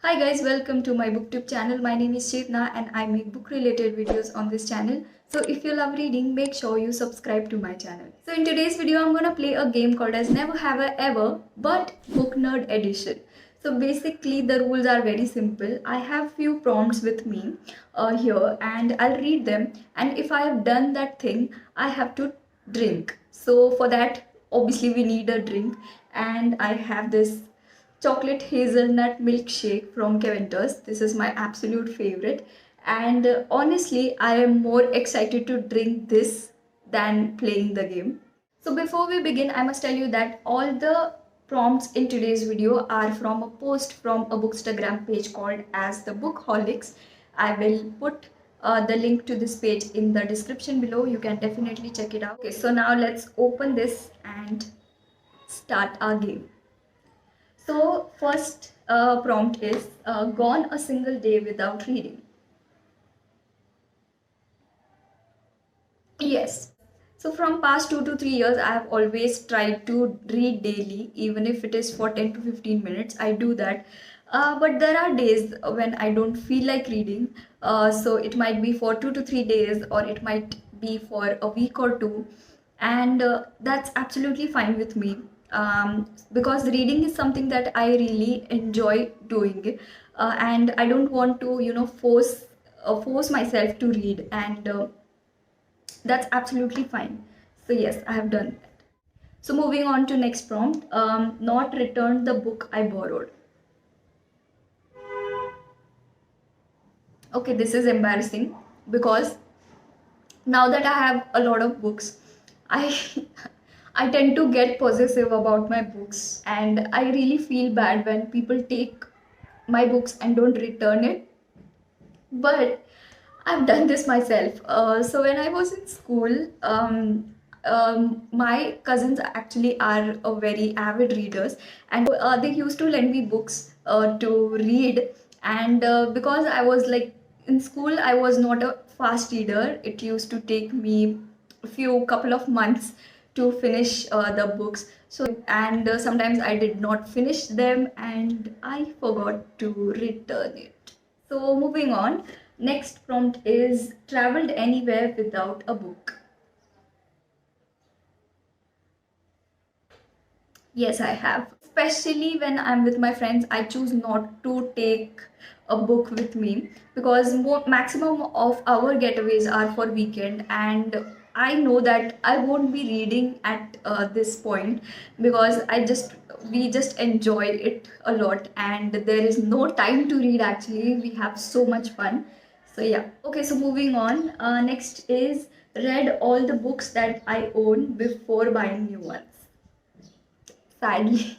Hi guys, welcome to my booktube channel. My name is Chetna and I make book related videos on this channel. So if you love reading, make sure you subscribe to my channel. So in today's video, I'm gonna play a game called as Never Have I Ever, but Booknerd edition. So basically the rules are very simple. I have few prompts with me here and I'll read them, and if I have done that thing, I have to drink. So for that, obviously we need a drink, and I have this chocolate hazelnut milkshake from Keventers. This is my absolute favorite, and honestly, I am more excited to drink this than playing the game. So before we begin, I must tell you that all the prompts in today's video are from a post from a bookstagram page called as the Bookholics. I will put the link to this page in the description below. You can definitely check it out. Okay, so now let's open this and start our game. So first prompt is gone a single day without reading. Yes. So from past 2 to 3 years, I have always tried to read daily, even if it is for 10 to 15 minutes. I do that. But there are days when I don't feel like reading. So it might be for 2 to 3 days, or it might be for a week or two. And that's absolutely fine with me, because reading is something that I really enjoy doing. And I don't want to, force myself to read. And that's absolutely fine. So yes, I have done that. So moving on to next prompt, not returned the book I borrowed. Okay, this is embarrassing because now that I have a lot of books, I I tend to get possessive about my books, and I really feel bad when people take my books and don't return it. But I've done this myself. So when I was in school, my cousins actually are very avid readers, and they used to lend me books to read. And because I was like in school, I was not a fast reader. It used to take me a few couple of months to finish the books. So and sometimes I did not finish them, and I forgot to return it. So moving on, next prompt is traveled anywhere without a book. Yes, I have. Especially when I'm with my friends, I choose not to take a book with me because maximum of our getaways are for weekend, and I know that I won't be reading at this point because we just enjoy it a lot, and there is no time to read. Actually, we have so much fun. So yeah. Okay, so moving on. Next is read all the books that I own before buying new ones. Sadly,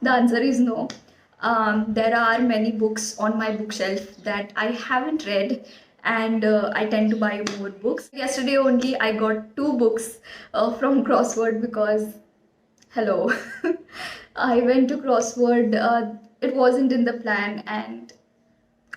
the answer is no. There are many books on my bookshelf that I haven't read, and I tend to buy more books. Yesterday only, I got 2 books from Crossword because, hello, I went to Crossword. It wasn't in the plan, and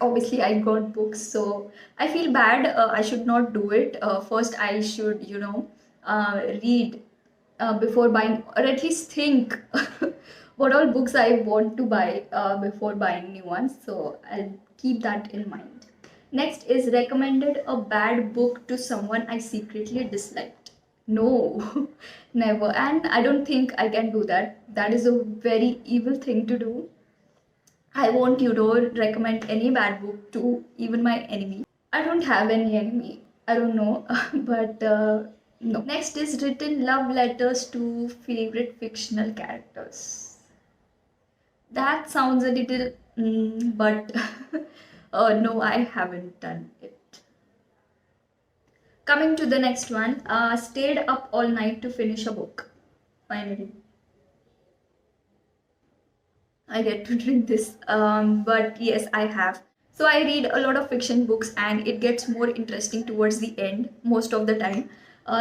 obviously I got books. So I feel bad. I should not do it. First, I should, read before buying, or at least think what all books I want to buy before buying new ones. So I'll keep that in mind. Next is recommended a bad book to someone I secretly disliked. No, never. And I don't think I can do that. That is a very evil thing to do. I won't, recommend any bad book to even my enemy. I don't have any enemy. I don't know, but no. Next is written love letters to favorite fictional characters. That sounds a little, but no, I haven't done it. Coming to the next one, stayed up all night to finish a book. Finally, I get to drink this. But yes, I have. So I read a lot of fiction books, and it gets more interesting towards the end most of the time.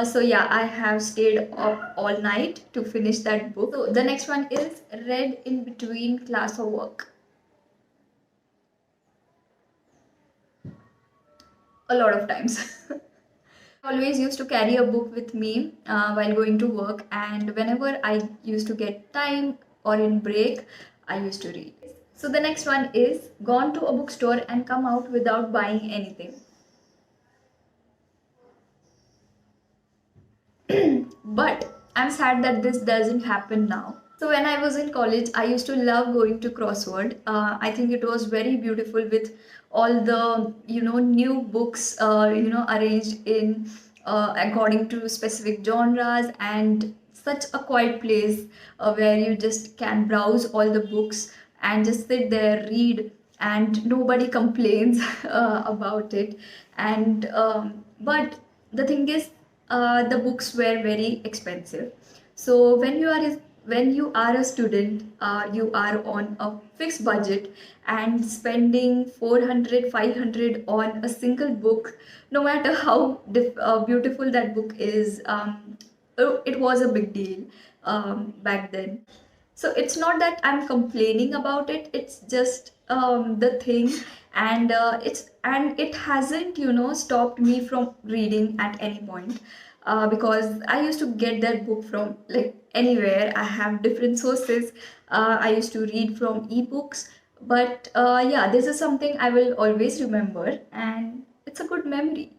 So yeah, I have stayed up all night to finish that book. So the next one is read in between class or work. A lot of times. I always used to carry a book with me while going to work, and whenever I used to get time or in break, I used to read. So the next one is gone to a bookstore and come out without buying anything. But I'm sad that this doesn't happen now. So when I was in college, I used to love going to Crossword. I think it was very beautiful with all the new books arranged in according to specific genres, and such a quiet place where you just can browse all the books and just sit there, read, and nobody complains about it. And but the thing is, the books were very expensive. So when you are a student, you are on a fixed budget, and spending 400, 500 on a single book, no matter how beautiful that book is, it was a big deal back then. So it's not that I'm complaining about it, it's just the thing. And it hasn't stopped me from reading at any point, because I used to get that book from like anywhere. I have different sources. I used to read from ebooks, but yeah, this is something I will always remember, and it's a good memory.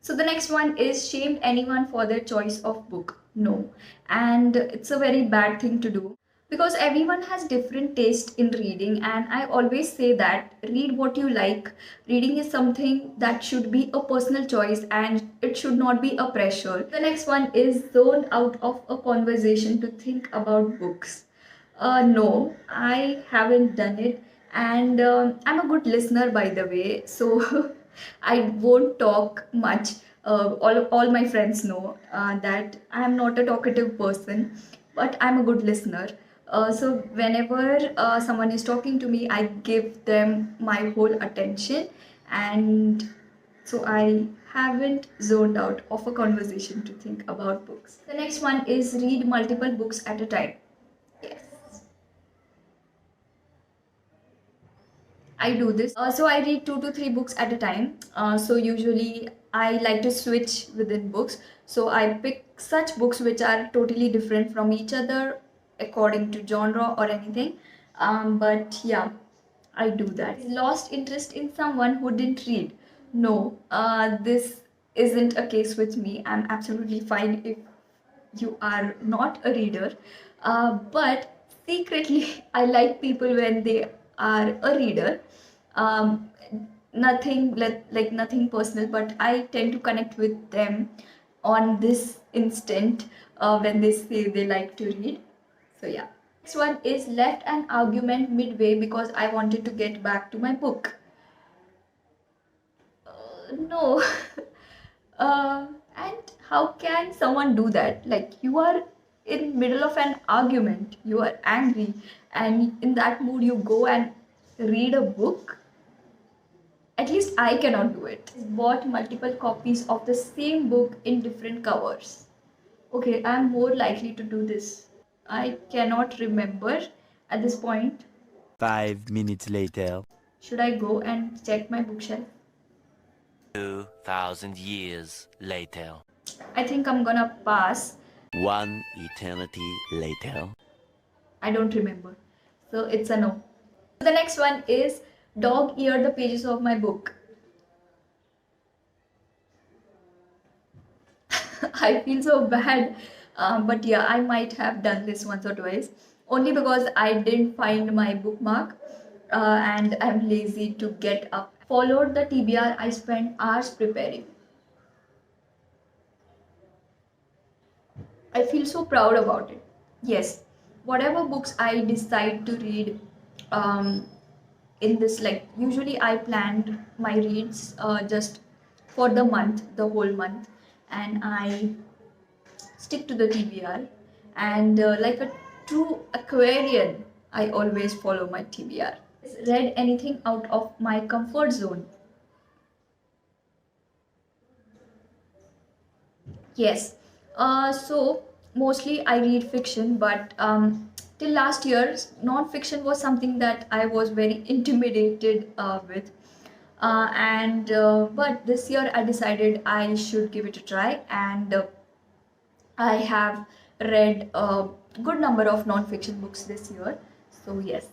So the next one is shamed anyone for their choice of book. No. And it's a very bad thing to do, because everyone has different taste in reading, and I always say that read what you like. Reading is something that should be a personal choice, and it should not be a pressure. The next one is zoned out of a conversation to think about books. No, I haven't done it, and I'm a good listener, by the way. So I won't talk much. All my friends know that I am not a talkative person, but I'm a good listener. So whenever someone is talking to me, I give them my whole attention, and so I haven't zoned out of a conversation to think about books. The next one is read multiple books at a time. Yes. I do this. So I read 2 to 3 books at a time. So usually I like to switch within books. So I pick such books which are totally different from each other according to genre or anything. But yeah, I do that. Lost interest in someone who didn't read. No, this isn't a case with me. I'm absolutely fine if you are not a reader. But secretly, I like people when they are a reader. Um, Nothing like nothing personal, but I tend to connect with them on this instant when they say they like to read. So yeah. Next one is left an argument midway because I wanted to get back to my book. No. And how can someone do that? Like, you are in middle of an argument, you are angry, and in that mood you go and read a book. At least I cannot do it. Bought multiple copies of the same book in different covers. Okay, I'm more likely to do this. I cannot remember at this point. 5 minutes later. Should I go and check my bookshelf? 2,000 years later. I think I'm gonna pass. One eternity later. I don't remember. So it's a no. The next one is dog ear the pages of my book. I feel so bad. But yeah, I might have done this once or twice. Only because I didn't find my bookmark and I'm lazy to get up. Followed the TBR, I spent hours preparing. I feel so proud about it. Yes, whatever books I decide to read um, in this, like usually I planned my reads just for the month, the whole month, and I stick to the TBR. And like a true Aquarian, I always follow my TBR. Read anything out of my comfort zone? Yes. So mostly I read fiction, but till last year, non-fiction was something that I was very intimidated with. And but this year I decided I should give it a try, and I have read a good number of non-fiction books this year. So yes.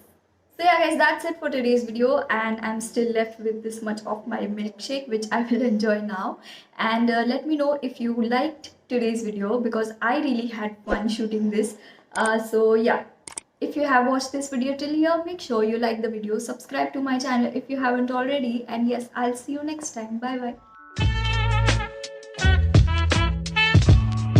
So yeah guys, that's it for today's video, and I'm still left with this much of my milkshake which I will enjoy now. And let me know if you liked today's video, because I really had fun shooting this. So yeah, if you have watched this video till here, make sure you like the video, subscribe to my channel if you haven't already, and yes, I'll see you next time. Bye bye.